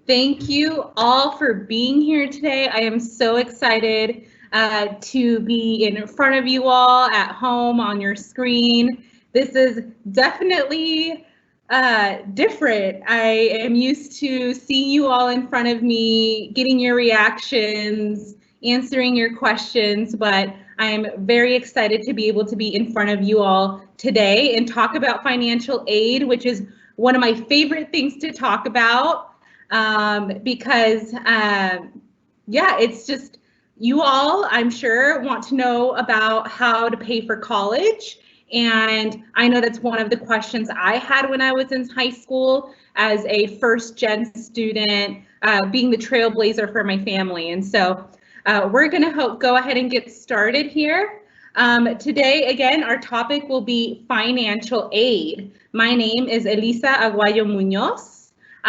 Thank you all for being here today. I am so excited to be in front of you all at home on your screen. This is definitely different. I am used to seeing you all in front of me, getting your reactions, answering your questions, but I am very excited to be able to be in front of you all today and talk about financial aid, which is one of my favorite things to talk about. Because yeah, it's just you all, I'm sure, want to know about how to pay for college. And I know that's one of the questions I had when I was in high school as a first gen student, being the trailblazer for my family. And so we're going to go ahead and get started here. Today, again, our topic will be financial aid. My name is Elisa Aguayo Munoz.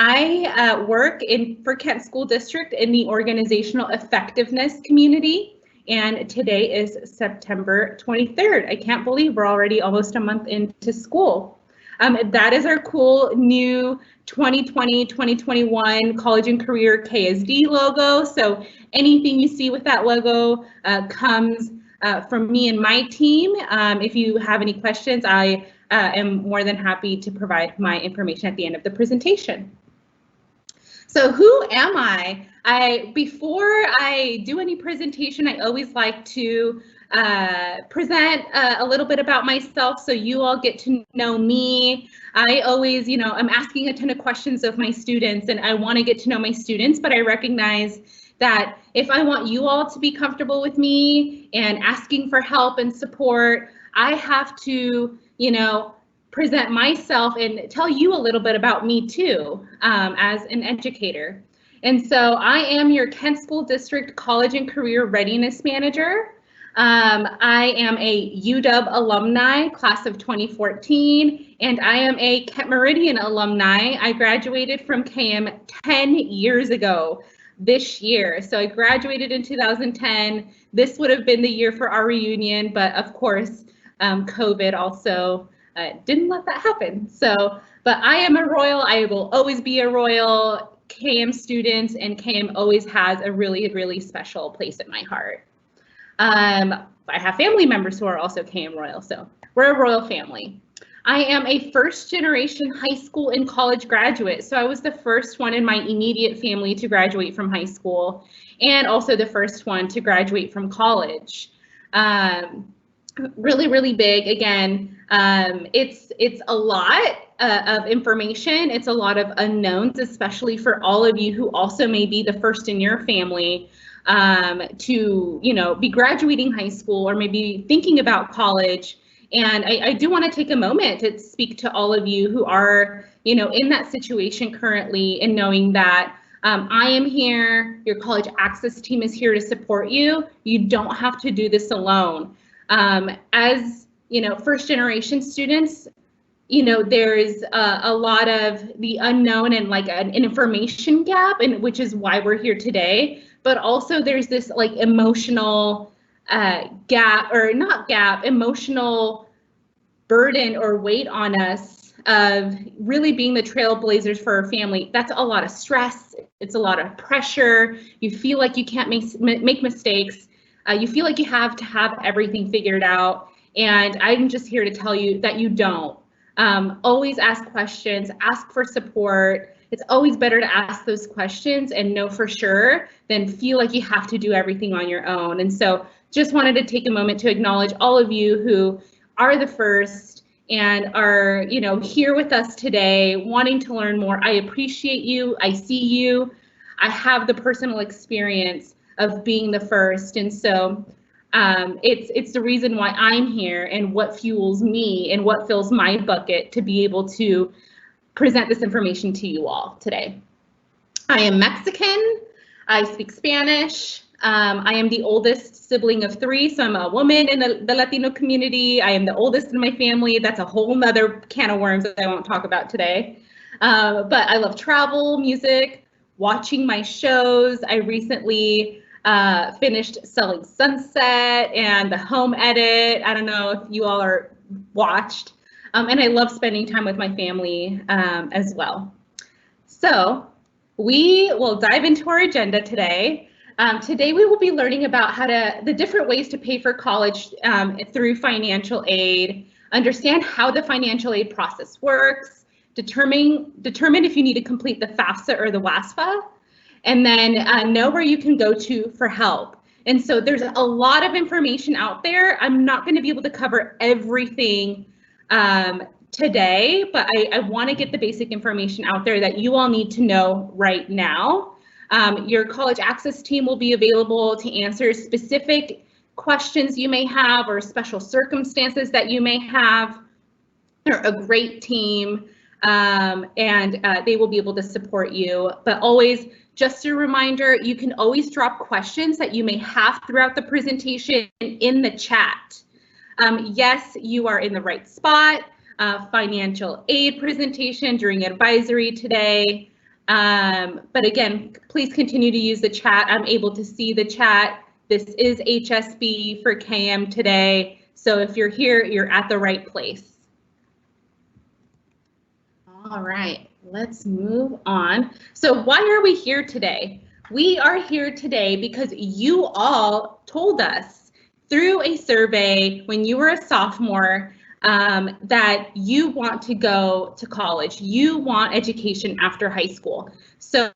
I work for Kent School District in the organizational effectiveness community, and today is September 23rd. I can't believe we're already almost a month into school. That is our cool new 2020-2021 College and Career KSD logo. So anything you see with that logo comes from me and my team. If you have any questions, I am more than happy to provide my information at the end of the presentation. So who am I? Before I do any presentation, I always like to present a little bit about myself so you all get to know me. I always, I'm asking a ton of questions of my students and I want to get to know my students, but I recognize that if I want you all to be comfortable with me and asking for help and support, I have to, present myself and tell you a little bit about me too, as an educator. And so I am your Kent School District College and Career Readiness Manager. I am a UW alumni, class of 2014, and I am a Kent Meridian alumni. I graduated from KM 10 years ago this year. So I graduated in 2010. This would have been the year for our reunion, but of course, COVID also didn't let that happen. So, but I am a Royal. I will always be a Royal. KM students and KM always has a really, really special place in my heart. I have family members who are also KM Royal, so we're a Royal family. I am a first generation high school and college graduate. So I was the first one in my immediate family to graduate from high school and also the first one to graduate from college. Really, really big. Again, it's a lot of information. It's a lot of unknowns, especially for all of you who also may be the first in your family to, be graduating high school or maybe thinking about college. And I do want to take a moment to speak to all of you who are, in that situation currently and knowing that I am here, your college access team is here to support you. You don't have to do this alone. As first generation students, there's a lot of the unknown and like an information gap, and which is why we're here today. But also there's this like emotional gap, or not gap, emotional burden or weight on us of really being the trailblazers for our family. That's a lot of stress. It's a lot of pressure. You feel like you can't make mistakes. You feel like you have to have everything figured out. And I'm just here to tell you that you don't. Always ask questions, ask for support. It's always better to ask those questions and know for sure than feel like you have to do everything on your own. And so just wanted to take a moment to acknowledge all of you who are the first and are, here with us today, wanting to learn more. I appreciate you. I see you. I have the personal experience of being the first. And so it's the reason why I'm here and what fuels me and what fills my bucket to be able to present this information to you all today. I am Mexican. I speak Spanish. I am the oldest sibling of 3, so I'm a woman in the Latino community. I am the oldest in my family. That's a whole nother can of worms that I won't talk about today. But I love travel, music, watching my shows. I recently finished Selling Sunset and the Home Edit. I don't know if you all are watched. And I love spending time with my family as well. So We will dive into our agenda today. Today we will be learning about the different ways to pay for college through financial aid, understand how the financial aid process works, determine if you need to complete the FAFSA or the WASFA, and then know where you can go to for help. And so there's a lot of information out there. I'm not going to be able to cover everything today, but I want to get the basic information out there that you all need to know right now. Your college access team will be available to answer specific questions you may have or special circumstances that you may have. They're a great team, and they will be able to support you. But always, just a reminder, you can always drop questions that you may have throughout the presentation in the chat. Yes, you are in the right spot. Financial aid presentation during advisory today. But again, please continue to use the chat. I'm able to see the chat. This is HSB for KM today. So if you're here, you're at the right place. All right, let's move on. So why are we here today? We are here today because you all told us through a survey when you were a sophomore that you want to go to college. You want education after high school. So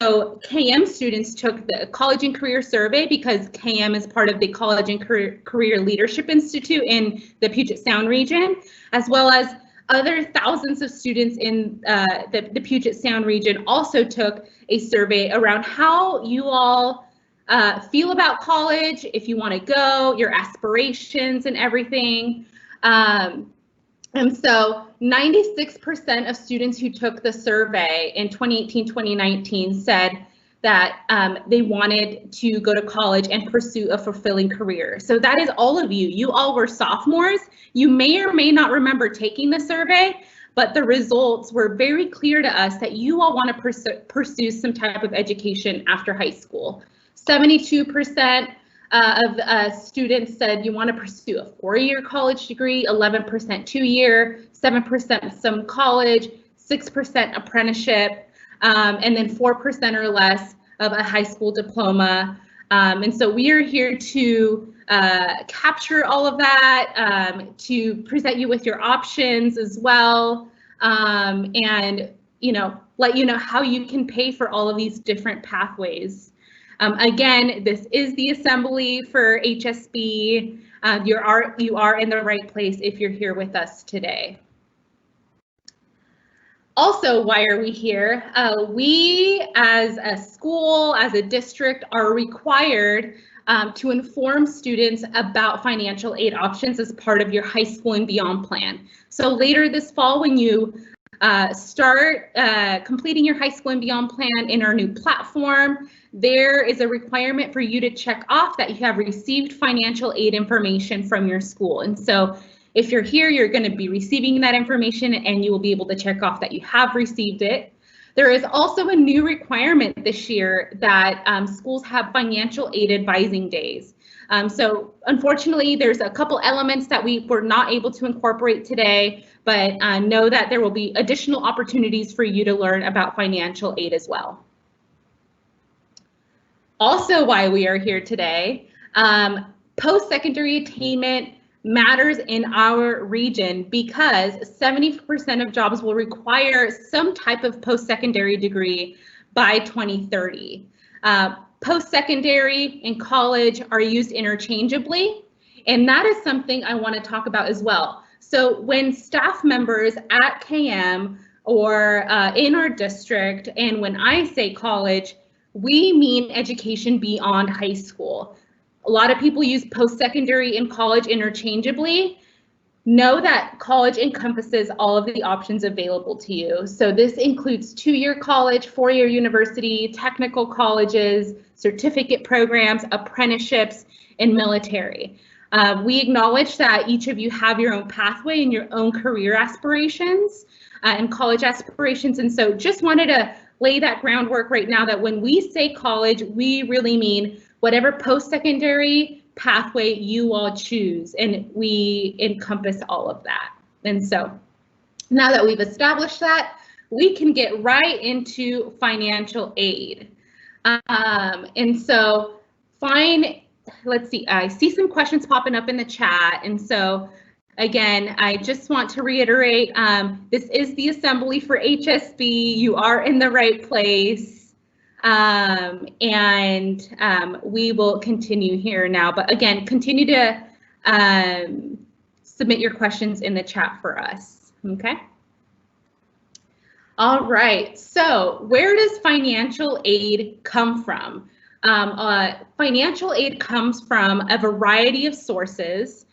KM students took the College and Career Survey because KM is part of the College and Career Leadership Institute in the Puget Sound region, as well as other thousands of students in the Puget Sound region also took a survey around how you all feel about college, if you want to go, your aspirations and everything. And so 96% of students who took the survey in 2018-2019 said that they wanted to go to college and pursue a fulfilling career. So that is all of you. You all were sophomores. You may or may not remember taking the survey, but the results were very clear to us that you all want to pursue some type of education after high school. 72% of students said you want to pursue a 4-year college degree, 11% 2-year, 7% some college, 6% apprenticeship, and then 4% or less of a high school diploma. And so we are here to capture all of that, to present you with your options as well, and let you know how you can pay for all of these different pathways. Again, this is the assembly for HSB. You are in the right place if you're here with us today. Also, why are we here? We as a school, as a district, are required to inform students about financial aid options as part of your high school and beyond plan. So later this fall, when you start completing your high school and beyond plan in our new platform, there is a requirement for you to check off that you have received financial aid information from your school. And so if you're here, you're going to be receiving that information and you will be able to check off that you have received it. There is also a new requirement this year that schools have financial aid advising days. So unfortunately, there's a couple elements that we were not able to incorporate today, but know that there will be additional opportunities for you to learn about financial aid as well. Also, why we are here today, post-secondary attainment matters in our region because 70% of jobs will require some type of post-secondary degree by 2030. Post-secondary and college are used interchangeably, and that is something I want to talk about as well. So when staff members at KM or in our district, and when I say college, we mean education beyond high school. A lot of people use post-secondary and college interchangeably. Know that college encompasses all of the options available to you. So this includes 2-year college, 4-year university, technical colleges, certificate programs, apprenticeships, and military. We acknowledge that each of you have your own pathway and your own career aspirations and college aspirations. And so just wanted to lay that groundwork right now that when we say college, we really mean whatever post-secondary pathway you all choose, and we encompass all of that. And so now that we've established that, we can get right into financial aid. And so let's see, I see some questions popping up in the chat. And so again, I just want to reiterate, this is the assembly for HSB. You are in the right place. We will continue here now. But again, continue to submit your questions in the chat for us, okay? All right, so where does financial aid come from? Financial aid comes from a variety of sources.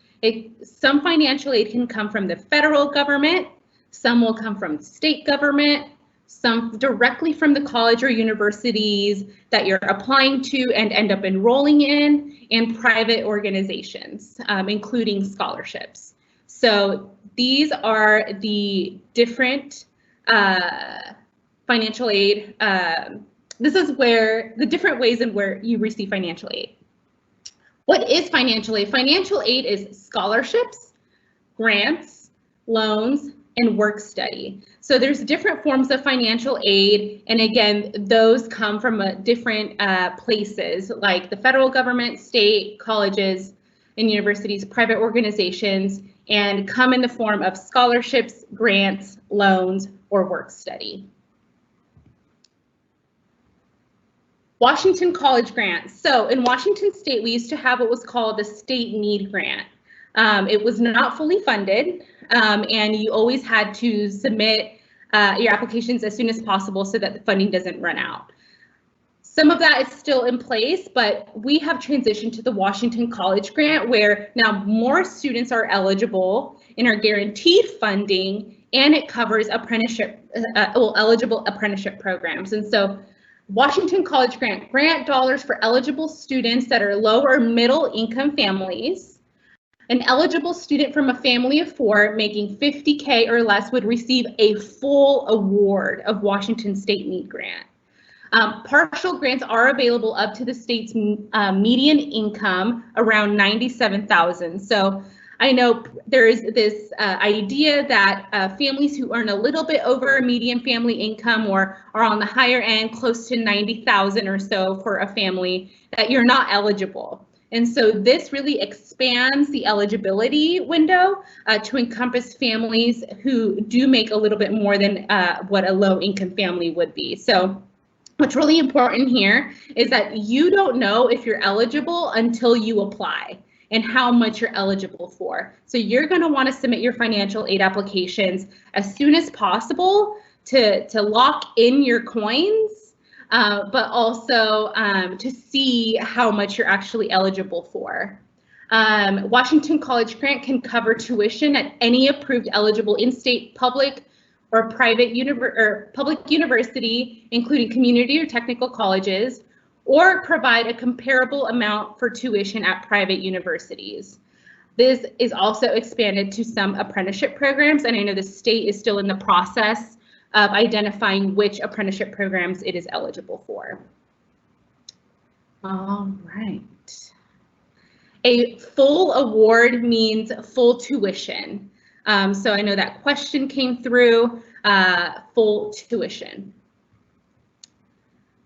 Some financial aid can come from the federal government, some will come from state government, some directly from the college or universities that you're applying to and end up enrolling in, and private organizations, including scholarships. So these are the different financial aid. This is where the different ways in where you receive financial aid. What is financial aid? Financial aid is scholarships, grants, loans, and work study. So there's different forms of financial aid, and again, those come from different places like the federal government, state, colleges, and universities, private organizations, and come in the form of scholarships, grants, loans, or work study. Washington College Grants. So in Washington State, we used to have what was called the State Need Grant. It was not fully funded, and you always had to submit your applications as soon as possible so that the funding doesn't run out. Some of that is still in place, but we have transitioned to the Washington College Grant, where now more students are eligible and are guaranteed funding, and it covers eligible apprenticeship programs. And so Washington College grant dollars for eligible students that are low or middle income families. An eligible student from a family of 4 making $50K or less would receive a full award of Washington State Need Grant. Partial grants are available up to the state's median income around $97,000. So I know there is this idea that families who earn a little bit over a median family income or are on the higher end, close to $90,000 or so for a family, that you're not eligible. And so this really expands the eligibility window to encompass families who do make a little bit more than what a low income family would be. So what's really important here is that you don't know if you're eligible until you apply and how much you're eligible for. So you're going to want to submit your financial aid applications as soon as possible to lock in your coins, but also to see how much you're actually eligible for. Washington College Grant can cover tuition at any approved eligible in-state public or private public university, including community or technical colleges, or provide a comparable amount for tuition at private universities. This is also expanded to some apprenticeship programs, and I know the state is still in the process of identifying which apprenticeship programs it is eligible for. All right. A full award means full tuition. So I know that question came through, full tuition.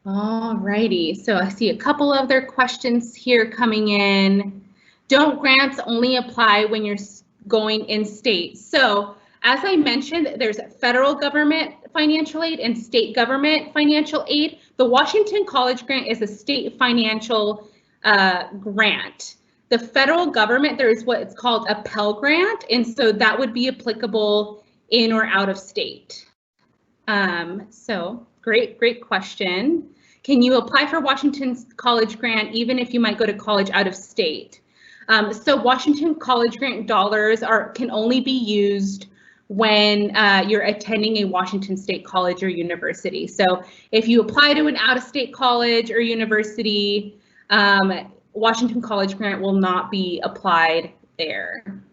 All righty, so I see a couple other questions here coming in. Don't grants only apply when you're going in state? So as I mentioned, there's federal government financial aid and state government financial aid. The Washington College Grant is a state financial grant. The federal government, there is what it's called a Pell Grant, and so that would be applicable in or out of state. So great question. Can you apply for Washington's College Grant even if you might go to college out of state? So Washington College Grant dollars can only be used when you're attending a Washington State college or university. So if you apply to an out-of-state college or university, Washington College Grant will not be applied there.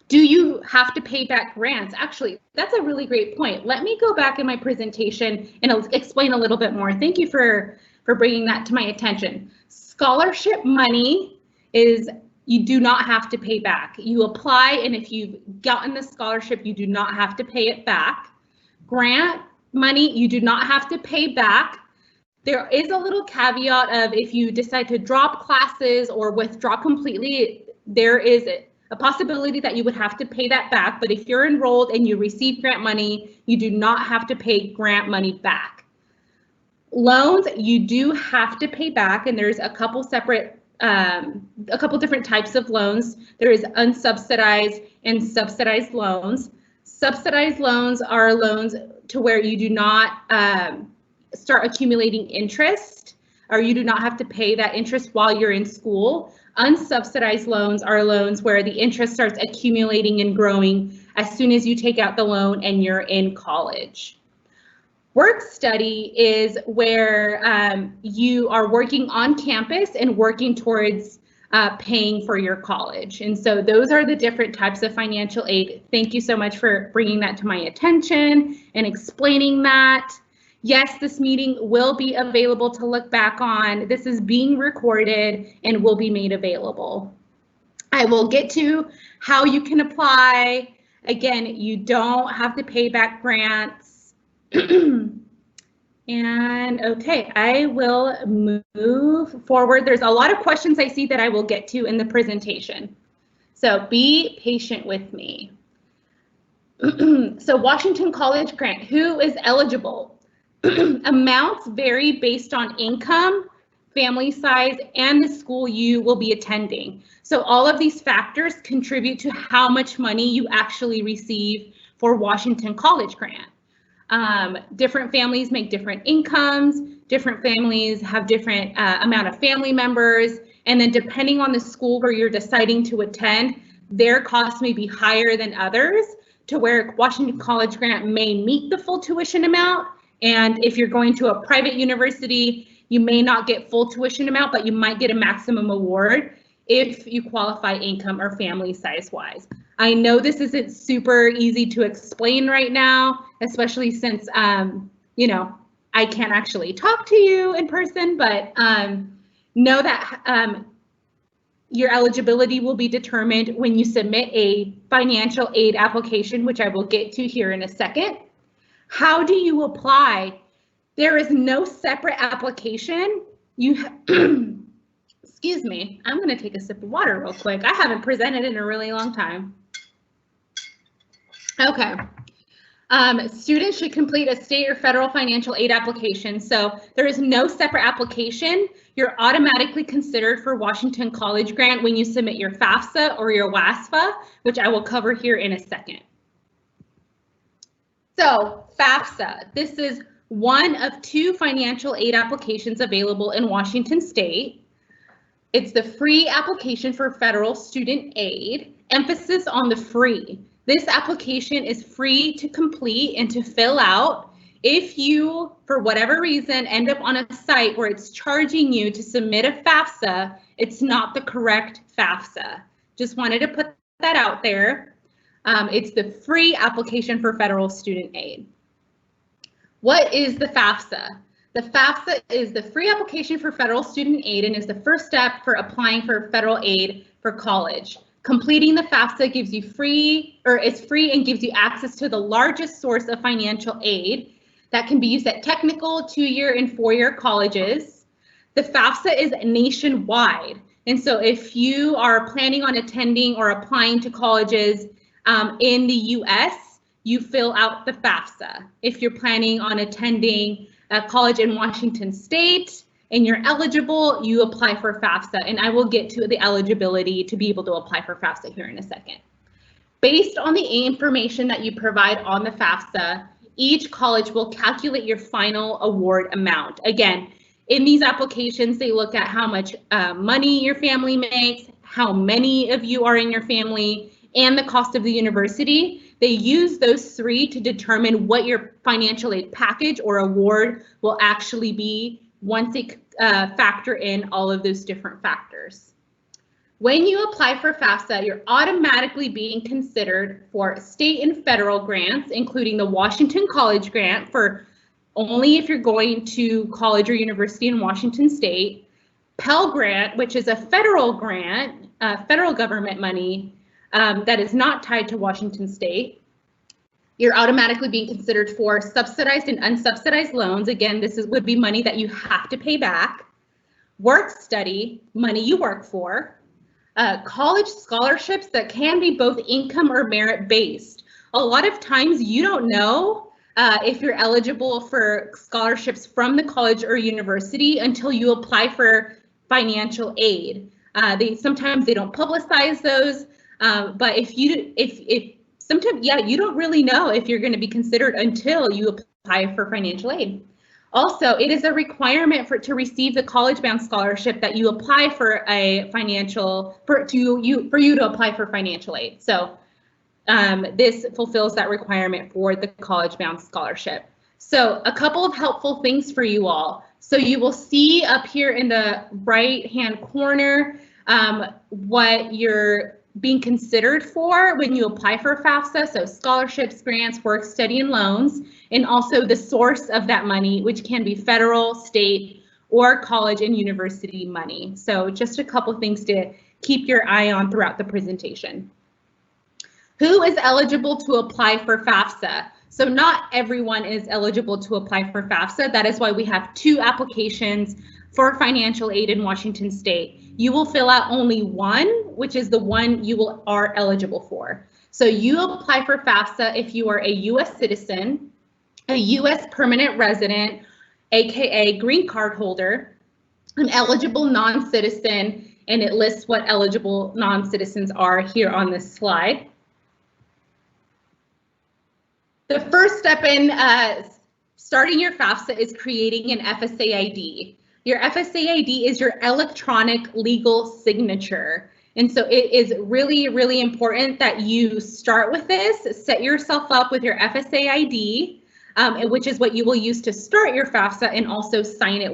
Do you have to pay back grants? Actually, that's a really great point. Let me go back in my presentation and I'll explain a little bit more. Thank you for bringing that to my attention. Scholarship money is, you do not have to pay back. You apply, and if you've gotten the scholarship, you do not have to pay it back. grant money, you do not have to pay back. There is a little caveat of if you decide to drop classes or withdraw completely, there is a possibility that you would have to pay that back. But if you're enrolled and you receive grant money, you do not have to pay grant money back. Loans, you do have to pay back, and there's a couple different types of loans. There is unsubsidized and subsidized loans. Subsidized loans are loans to where you do not start accumulating interest, or you do not have to pay that interest while you're in school. Unsubsidized loans are loans where the interest starts accumulating and growing as soon as you take out the loan and you're in college. Work study is where you are working on campus and working towards paying for your college. And so those are the different types of financial aid. Thank you so much for bringing that to my attention and explaining that. Yes, this meeting will be available to look back on. This is being recorded and will be made available. I will get to how you can apply. Again, you don't have to pay back grants. And okay, I will move forward. There's a lot of questions I see that I will get to in the presentation, so be patient with me. So Washington College grant, who is eligible? Amounts vary based on income, family size, and the school you will be attending. So all of these factors contribute to how much money you actually receive for Washington College grant. Different families make different incomes, different families have different amount of family members, and then depending on the school where you're deciding to attend, their costs may be higher than others, to where Washington College grant may meet the full tuition amount. And if you're going to a private university, you may not get full tuition amount, but you might get a maximum award if you qualify income or family size wise. I know this isn't super easy to explain right now, especially since, you know, I can't actually talk to you in person, but know that your eligibility will be determined when you submit a financial aid application, which I will get to here in a second. How do you apply? There is no separate application. Excuse me, I'm going to take a sip of water real quick. I haven't presented in a really long time. Okay. Students should complete a state or federal financial aid application. So there is no separate application. You're automatically considered for Washington College grant when you submit your FAFSA or your WASFA, which I will cover here in a second. So FAFSA, this is one of two financial aid applications available in Washington State. It's the free application for federal student aid, emphasis on the free. This application is free to complete and to fill out. If you, for whatever reason, end up on a site where it's charging you to submit a FAFSA, it's not the correct FAFSA. Just wanted to put that out there. It's the free application for federal student aid. What is the FAFSA? The FAFSA is the free application for federal student aid and is the first step for applying for federal aid for college. Completing the FAFSA gives you is free and gives you access to the largest source of financial aid that can be used at technical, 2-year and 4-year colleges. The FAFSA is nationwide. And so if you are planning on attending or applying to colleges in the US, you fill out the FAFSA. If you're planning on attending a college in Washington State and you're eligible, you apply for FAFSA. And I will get to the eligibility to be able to apply for FAFSA here in a second. Based on the information that you provide on the FAFSA, each college will calculate your final award amount. Again, in these applications, they look at how much money your family makes, how many of you are in your family, and the cost of the university. They use those three to determine what your financial aid package or award will actually be once they factor in all of those different factors. When you apply for FAFSA, you're automatically being considered for state and federal grants, including the Washington College grant for only if you're going to college or university in Washington State, Pell Grant, which is a federal grant, federal government money that is not tied to Washington State. You're automatically being considered for subsidized and unsubsidized loans. Again, this would be money that you have to pay back. Work study, money you work for. College scholarships that can be both income or merit based. A lot of times you don't know if you're eligible for scholarships from the college or university until you apply for financial aid. Sometimes they don't publicize those, but sometimes, yeah, you don't really know if you're going to be considered until you apply for financial aid. Also, it is a requirement to receive the college-bound scholarship that you apply for for you to apply for financial aid. So this fulfills that requirement for the college-bound scholarship. So a couple of helpful things for you all. So you will see up here in the right-hand corner what you're being considered for when you apply for FAFSA, so scholarships, grants, work study, and loans, and also the source of that money, which can be federal, state, or college and university money. So just a couple things to keep your eye on throughout the presentation. Who is eligible to apply for FAFSA? So not everyone is eligible to apply for FAFSA. That is why we have 2 applications for financial aid in Washington State. You will fill out only one, which is the one you are eligible for. So you apply for FAFSA if you are a U.S. citizen, a U.S. permanent resident, aka green card holder, an eligible non-citizen, and it lists what eligible non-citizens are here on this slide. The first step in starting your FAFSA is creating an FSA ID. Your FSA ID is your electronic legal signature. And so it is really, really important that you start with this, set yourself up with your FSA ID, which is what you will use to start your FAFSA, and also sign it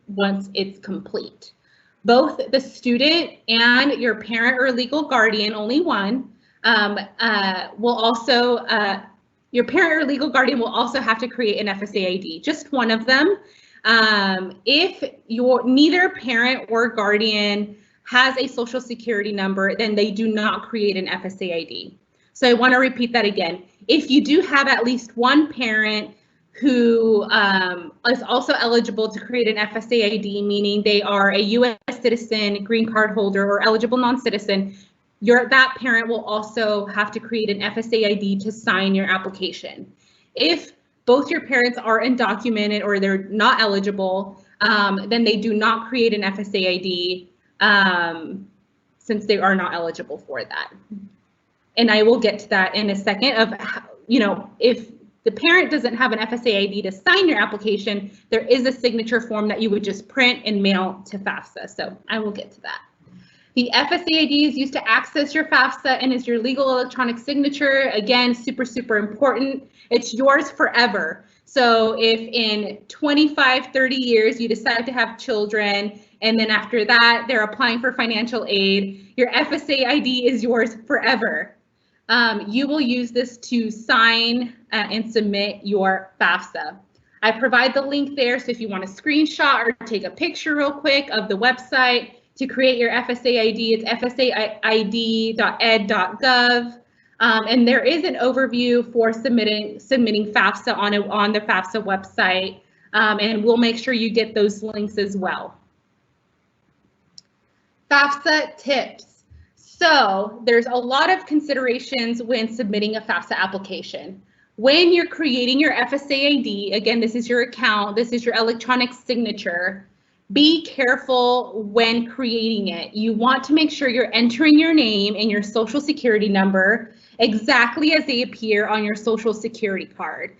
once it's complete. Both the student and your parent or legal guardian, only one, will also, your parent or legal guardian will also have to create an FSA ID, just one of them. If neither parent or guardian has a social security number, then they do not create an FSA ID. So I want to repeat that again. If you do have at least one parent who is also eligible to create an FSA ID, meaning they are a U.S. citizen, green card holder, or eligible non-citizen, that parent will also have to create an FSA ID to sign your application. If both your parents are undocumented or they're not eligible, then they do not create an FSA ID since they are not eligible for that. And I will get to that in a second of, if the parent doesn't have an FSA ID to sign your application, there is a signature form that you would just print and mail to FAFSA. So I will get to that. The FSA ID is used to access your FAFSA and is your legal electronic signature. Again, super, super important. It's yours forever. So if in 25, 30 years you decide to have children, and then after that they're applying for financial aid, your FSA ID is yours forever. You will use this to sign and submit your FAFSA. I provide the link there, so if you want to screenshot or take a picture real quick of the website to create your FSA ID, it's fsaid.ed.gov. And there is an overview for submitting FAFSA on the FAFSA website, and we'll make sure you get those links as well. FAFSA tips. So there's a lot of considerations when submitting a FAFSA application. When you're creating your FSA ID, again, this is your account, this is your electronic signature. Be careful when creating it. You want to make sure you're entering your name and your social security number exactly as they appear on your social security card.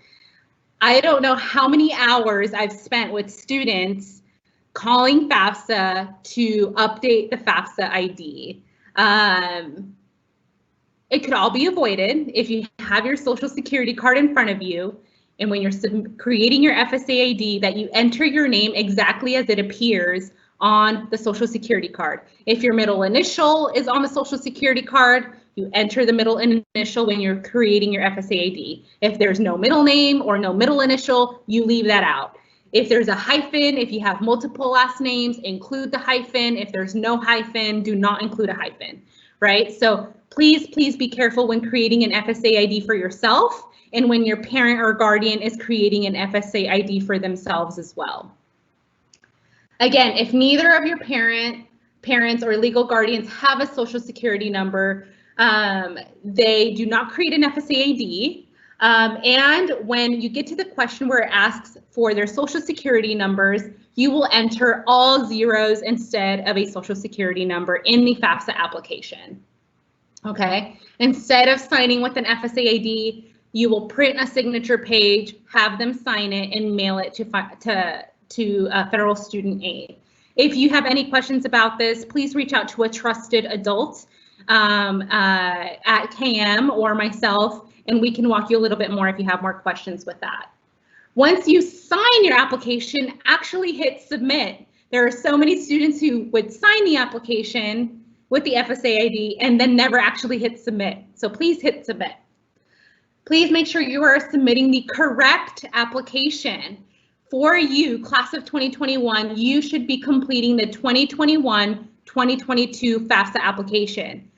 I don't know how many hours I've spent with students calling FAFSA to update the FAFSA ID. It could all be avoided if you have your social security card in front of you, and when you're creating your FSA ID, that you enter your name exactly as it appears on the social security card. If your middle initial is on the social security card, you enter the middle initial when you're creating your FSA ID. If there's no middle name or no middle initial, you leave that out. If there's a hyphen, if you have multiple last names, include the hyphen. If there's no hyphen, do not include a hyphen, right? So please, please be careful when creating an FSA ID for yourself and when your parent or guardian is creating an FSA ID for themselves as well. Again, if neither of your parents or legal guardians have a social security number, they do not create an FSA ID. And when you get to the question where it asks for their social security numbers, you will enter all zeros instead of a social security number in the FAFSA application. Okay, instead of signing with an FSA ID, you will print a signature page, have them sign it, and mail it to Federal Student Aid. If you have any questions about this, please reach out to a trusted adult at KM or myself, and we can walk you a little bit more if you have more questions with that. Once you sign your application, actually hit submit. There are so many students who would sign the application with the FSA ID and then never actually hit submit. So please hit submit. Please make sure you are submitting the correct application. For you, class of 2021, you should be completing the 2021-2022 FAFSA application.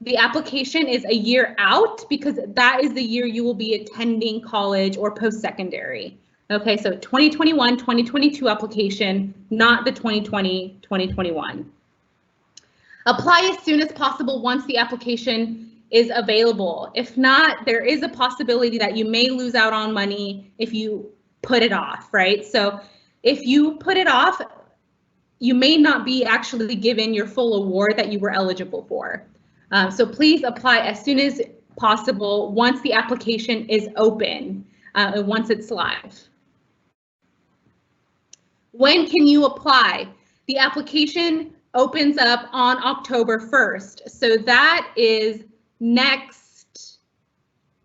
The application is a year out because that is the year you will be attending college or post-secondary. Okay, so 2021-2022 application, not the 2020-2021. Apply as soon as possible once the application is available. If not, there is a possibility that you may lose out on money if you put it off, right? So if you put it off, you may not be actually given your full award that you were eligible for. So please apply as soon as possible once the application is open, and once it's live. When can you apply? The application opens up on October 1st. So that is next,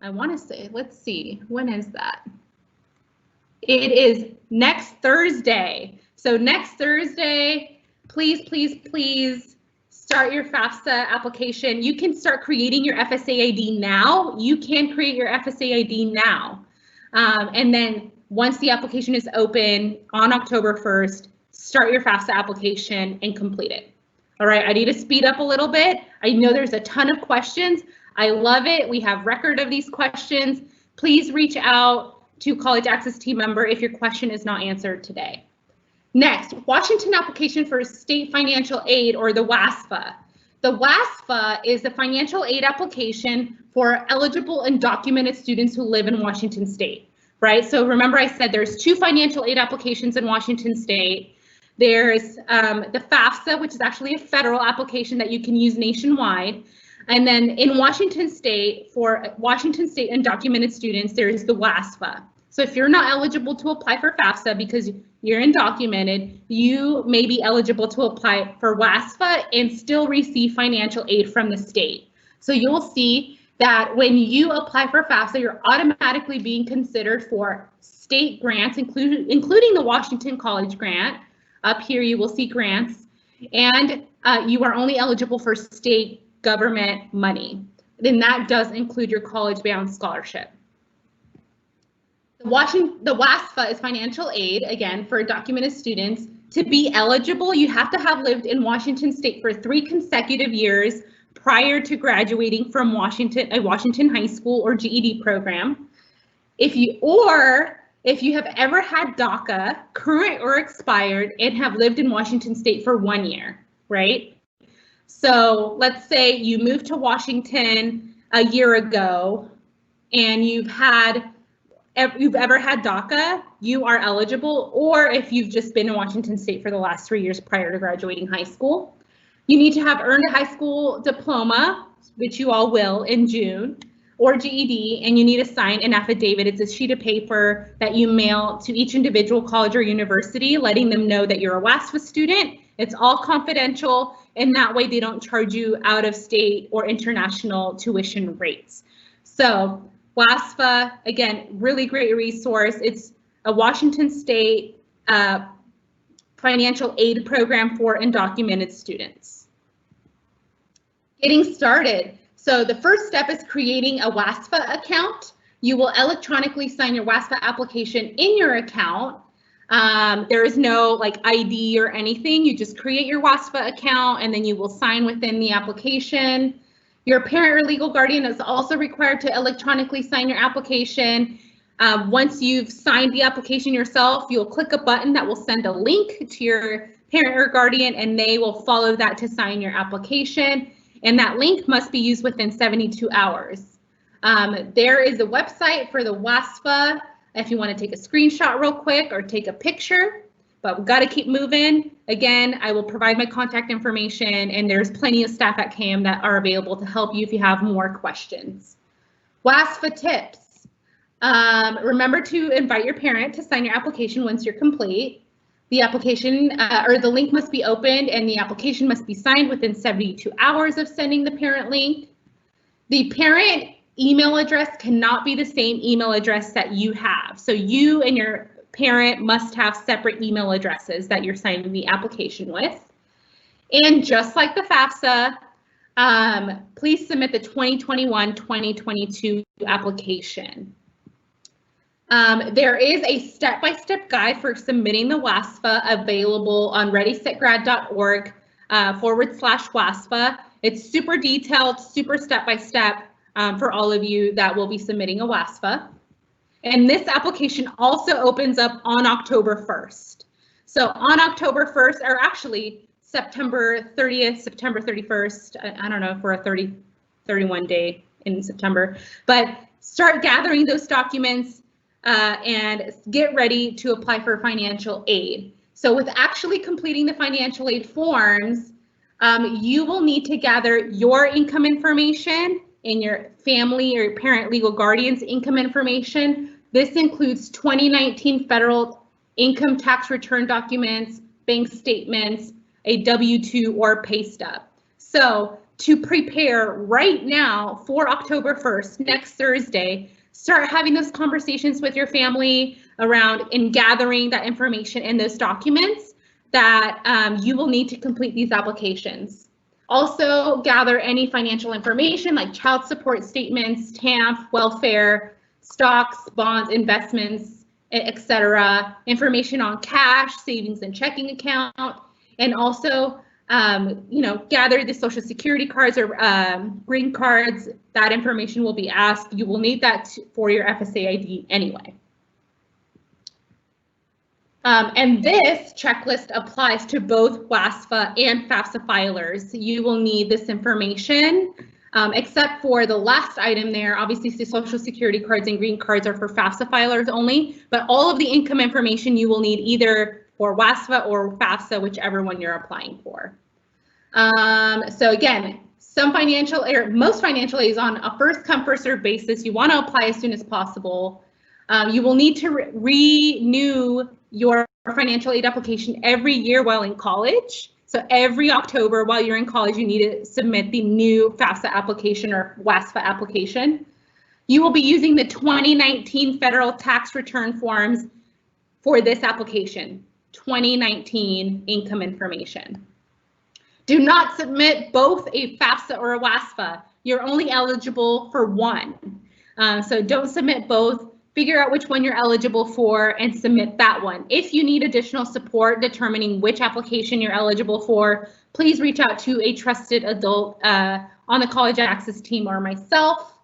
I want to say, let's see, when is that? It is next Thursday. So next Thursday, please, please, please start your FAFSA application. You can start creating your FSA ID now. You can create your FSA ID now. And then once the application is open on October 1st, start your FAFSA application and complete it. All right, I need to speed up a little bit. I know there's a ton of questions. I love it. We have record of these questions. Please reach out to College Access team member if your question is not answered today. Next, Washington application for state financial aid, or the WASFA. The WASFA is the financial aid application for eligible and documented students who live in Washington state, right? So remember I said there's two financial aid applications in Washington state. There's the FAFSA, which is actually a federal application that you can use nationwide. And then in Washington state, for Washington state undocumented students, there's the WASFA. So if you're not eligible to apply for FAFSA because you're undocumented, you may be eligible to apply for WASFA and still receive financial aid from the state. So you'll see that when you apply for FAFSA, you're automatically being considered for state grants, including the Washington College grant. Up here, you will see grants, and you are only eligible for state government money. Then that does include your college-bound scholarship. The WASFA is financial aid, again, for documented students. To be eligible, you have to have lived in Washington state for 3 consecutive years prior to graduating from a Washington high school or GED program. If you have ever had DACA, current or expired, and have lived in Washington state for 1 year, right? So let's say you moved to Washington a year ago and you've ever had DACA, you are eligible, or if you've just been in Washington state for the last 3 years prior to graduating high school. You need to have earned a high school diploma, which you all will in June, or GED, and you need to sign an affidavit. It's a sheet of paper that you mail to each individual college or university, letting them know that you're a WASFA student. It's all confidential, and that way they don't charge you out of state or international tuition rates. So WASFA, again, really great resource. It's a Washington state financial aid program for undocumented students. Getting started. So the first step is creating a WASFA account. You will electronically sign your WASFA application in your account. There is no ID or anything. You just create your WASFA account and then you will sign within the application. Your parent or legal guardian is also required to electronically sign your application. Once you've signed the application yourself, you'll click a button that will send a link to your parent or guardian, and they will follow that to sign your application. And that link must be used within 72 hours. There is a website for the WASFA if you want to take a screenshot real quick or take a picture, but we've got to keep moving. Again, I will provide my contact information, and there's plenty of staff at CAM that are available to help you if you have more questions. WASFA tips. Remember to invite your parent to sign your application once you're complete. The application or the link must be opened, and the application must be signed within 72 hours of sending the parent link. The parent email address cannot be the same email address that you have. So you and your parent must have separate email addresses that you're signing the application with. And just like the FAFSA, please submit the 2021-2022 application. There is a step-by-step guide for submitting the WASFA available on readysetgrad.org/WASFA. It's super detailed, super step-by-step for all of you that will be submitting a WASFA. And this application also opens up on October 1st. So on October 1st, or actually September 30th, September 31st, I don't know if we're a 31 day in September, but start gathering those documents and get ready to apply for financial aid. So with actually completing the financial aid forms, you will need to gather your income information and your family or your parent legal guardian's income information. This includes 2019 federal income tax return documents, bank statements, a W-2 or pay stub. So to prepare right now for October 1st, next Thursday, start having those conversations with your family around and gathering that information and those documents that you will need to complete these applications. Also gather any financial information like child support statements, TANF, welfare, stocks, bonds, investments, etc. Information on cash, savings and checking account, and also gather the social security cards or green cards. That information will be asked. You will need that for your FSA ID anyway. And this checklist applies to both WASFA and FAFSA filers. You will need this information, except for the last item there. Obviously, the social security cards and green cards are for FAFSA filers only, but all of the income information you will need either for WASFA or FAFSA, whichever one you're applying for. So again, most financial aid is on a first come, first served basis. You want to apply as soon as possible. You will need to renew your financial aid application every year while in college. So every October while you're in college, you need to submit the new FAFSA application or WASFA application. You will be using the 2019 federal tax return forms for this application, 2019 income information. Do not submit both a FAFSA or a WASFA. You're only eligible for one. So don't submit both. Figure out which one you're eligible for and submit that one. If you need additional support determining which application you're eligible for, please reach out to a trusted adult on the College Access team or myself.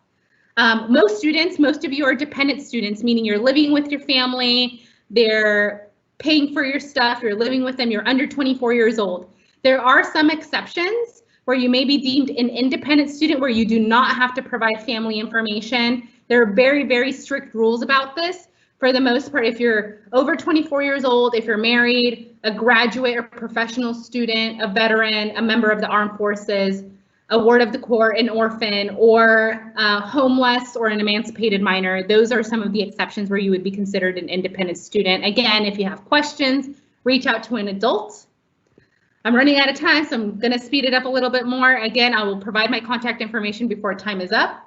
Most of you are dependent students, meaning you're living with your family, they're paying for your stuff, you're living with them, you're under 24 years old. There are some exceptions where you may be deemed an independent student where you do not have to provide family information. There are very, very strict rules about this. For the most part, if you're over 24 years old, if you're married, a graduate or professional student, a veteran, a member of the armed forces, a ward of the court, an orphan, or homeless or an emancipated minor, those are some of the exceptions where you would be considered an independent student. Again, if you have questions, reach out to an adult. I'm running out of time, so I'm going to speed it up a little bit more. Again, I will provide my contact information before time is up.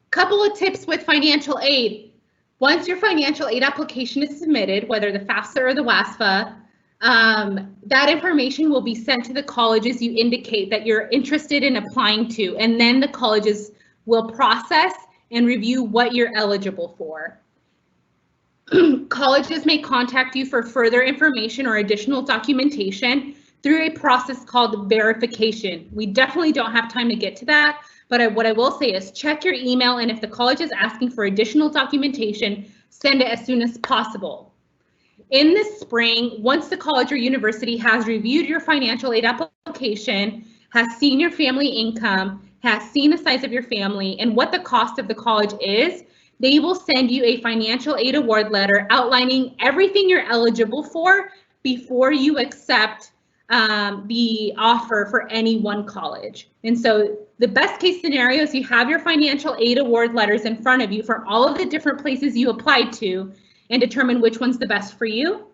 Couple of tips with financial aid. Once your financial aid application is submitted, whether the FAFSA or the WASFA, that information will be sent to the colleges you indicate that you're interested in applying to, and then the colleges will process and review what you're eligible for. Colleges may contact you for further information or additional documentation. through a process called verification. We definitely don't have time to get to that, but what I will say is check your email, and if the college is asking for additional documentation, send it as soon as possible. In the spring, once the college or university has reviewed your financial aid application, has seen your family income, has seen the size of your family, and what the cost of the college is, they will send you a financial aid award letter outlining everything you're eligible for before you accept the offer for any one college. And so the best case scenario is you have your financial aid award letters in front of you from all of the different places you applied to and determine which one's the best for you.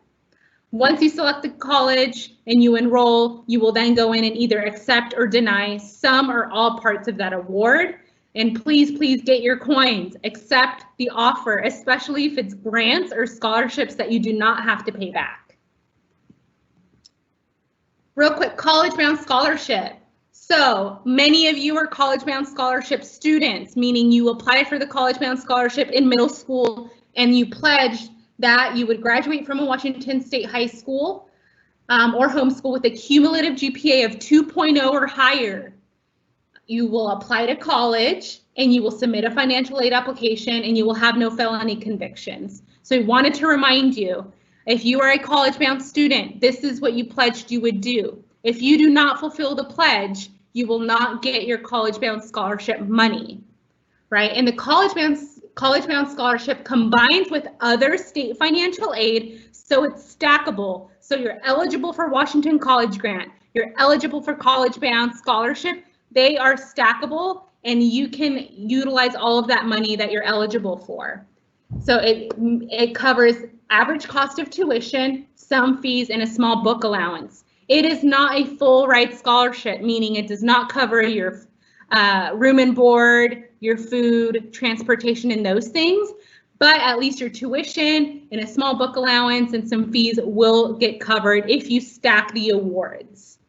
Once you select the college and you enroll, you will then go in and either accept or deny some or all parts of that award. And please, please get your coins, accept the offer, especially if it's grants or scholarships that you do not have to pay back. Real quick, college-bound scholarship. So many of you are college-bound scholarship students, meaning you applied for the college-bound scholarship in middle school and you pledged that you would graduate from a Washington State high school or homeschool with a cumulative GPA of 2.0 or higher. You will apply to college and you will submit a financial aid application and you will have no felony convictions. So I wanted to remind you, if you are a college-bound student, this is what you pledged you would do. If you do not fulfill the pledge, you will not get your college-bound scholarship money, right? And the college-bound scholarship combines with other state financial aid, so it's stackable. So you're eligible for Washington College Grant, you're eligible for college-bound scholarship. They are stackable, and you can utilize all of that money that you're eligible for. So it covers average cost of tuition, some fees, and a small book allowance. It is not a full ride scholarship, meaning it does not cover your room and board, your food, transportation, and those things, but at least your tuition and a small book allowance and some fees will get covered if you stack the awards.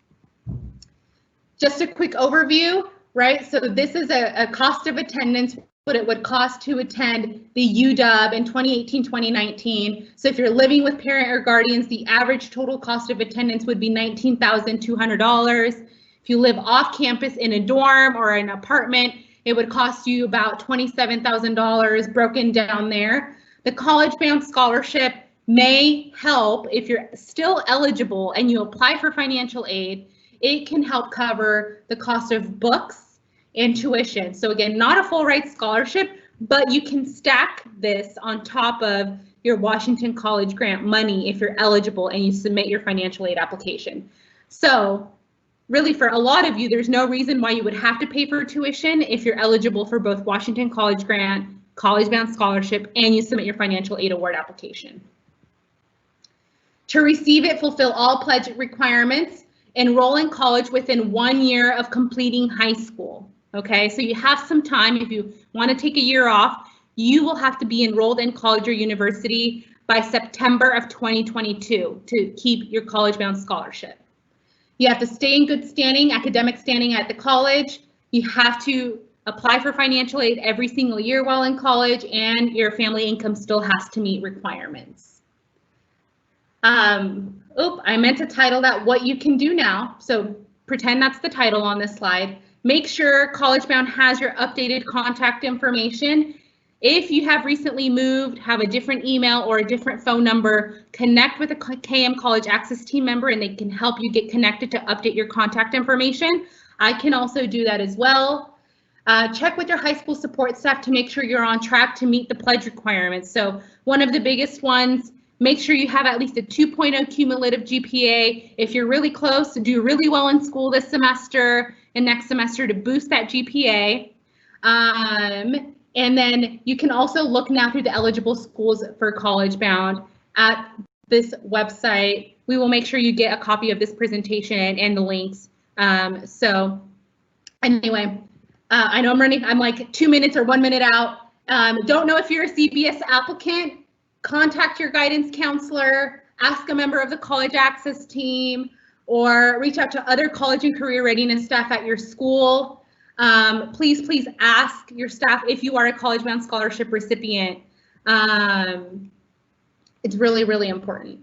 Just a quick overview, right? So this is a cost of attendance, what it would cost to attend the UW in 2018-2019. So if you're living with parent or guardians, the average total cost of attendance would be $19,200. If you live off campus in a dorm or an apartment, it would cost you about $27,000 broken down there. The college-bound scholarship may help if you're still eligible and you apply for financial aid. It can help cover the cost of books and tuition. So again, not a full ride scholarship, but you can stack this on top of your Washington College Grant money if you're eligible and you submit your financial aid application. So really, for a lot of you, there's no reason why you would have to pay for tuition if you're eligible for both Washington College Grant, college-bound scholarship, and you submit your financial aid award application. To receive it, fulfill all pledge requirements, enroll in college within 1 year of completing high school. Okay, so you have some time. If you want to take a year off, you will have to be enrolled in college or university by September of 2022 to keep your college-bound scholarship. You have to stay in good standing, academic standing at the college. You have to apply for financial aid every single year while in college, and your family income still has to meet requirements. I meant to title that What You Can Do Now. So pretend that's the title on this slide. Make sure College Bound has your updated contact information. If you have recently moved, have a different email or a different phone number, connect with a KM College Access team member and they can help you get connected to update your contact information. I can also do that as well. Check with your high school support staff to make sure you're on track to meet the pledge requirements. So one of the biggest ones, make sure you have at least a 2.0 cumulative GPA. If you're really close, do really well in school this semester and next semester to boost that GPA. And then you can also look now through the eligible schools for College Bound at this website. We will make sure you get a copy of this presentation and the links. So anyway, I know I'm like 2 minutes or 1 minute out. Don't know if you're a CBS applicant, contact your guidance counselor, ask a member of the College Access team, or reach out to other college and career readiness staff at your school. Please ask your staff if you are a College Bound scholarship recipient. It's really, really important.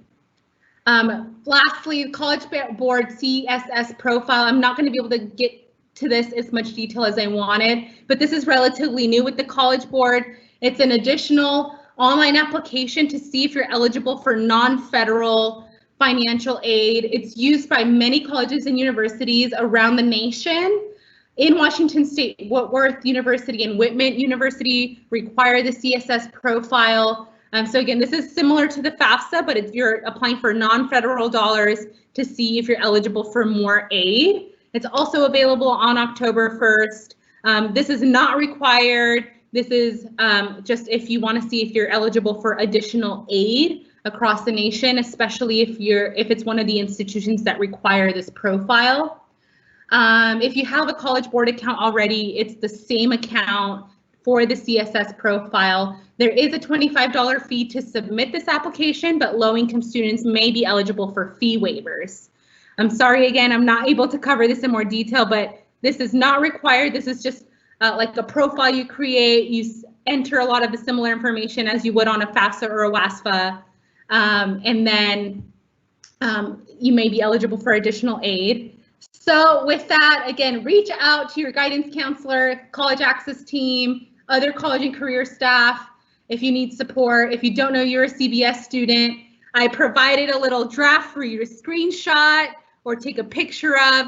Lastly, College Board CSS profile. I'm not going to be able to get to this as much detail as I wanted, but this is relatively new with the College Board. It's an additional online application to see if you're eligible for non-federal financial aid. It's used by many colleges and universities around the nation. In Washington State, Whitworth University and Whitman University require the CSS profile. So again, this is similar to the FAFSA, but if you're applying for non-federal dollars to see if you're eligible for more aid. It's also available on October 1st. This is not required. This is just if you want to see if you're eligible for additional aid across the nation, especially if it's one of the institutions that require this profile. If you have a College Board account already, it's the same account for the CSS profile. There is a $25 fee to submit this application, but low-income students may be eligible for fee waivers. I'm sorry, again, I'm not able to cover this in more detail, but this is not required. This is just like a profile you create. You enter a lot of the similar information as you would on a FAFSA or a WASFA, and then you may be eligible for additional aid. So with that, again, reach out to your guidance counselor, college access team, other college and career staff if you need support. If you don't know you're a CBS student, I provided a little draft for you to screenshot or take a picture of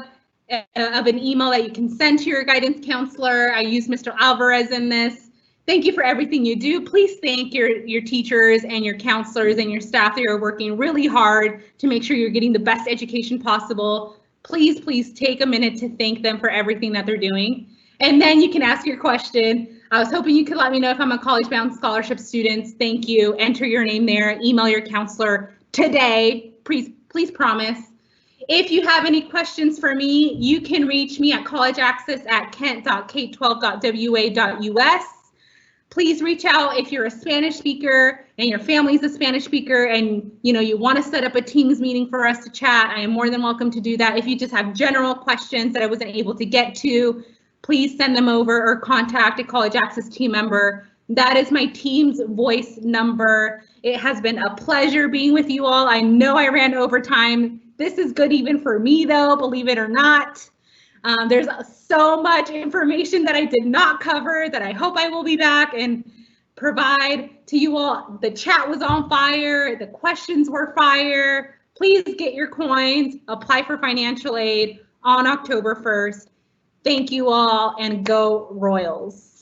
an email that you can send to your guidance counselor. I use Mr. Alvarez in this. Thank you for everything you do. Please thank your teachers and your counselors and your staff that are working really hard to make sure you're getting the best education possible. Please take a minute to thank them for everything that they're doing. And then you can ask your question. I was hoping you could let me know if I'm a college-bound scholarship student. Thank you. Enter your name there. Email your counselor today. Please promise. If you have any questions for me, you can reach me at collegeaccess@kent.k12.wa.us. Please reach out if you're a Spanish speaker and your family's a Spanish speaker and you want to set up a Teams meeting for us to chat. I am more than welcome to do that. If you just have general questions that I wasn't able to get to, please send them over or contact a College Access team member. That is my team's voice number. It has been a pleasure being with you all. I know I ran over time. This is good even for me though, believe it or not. There's so much information that I did not cover that I hope I will be back and provide to you all. The chat was on fire. The questions were fire. Please get your coins, apply for financial aid on October 1st. Thank you all and go Royals.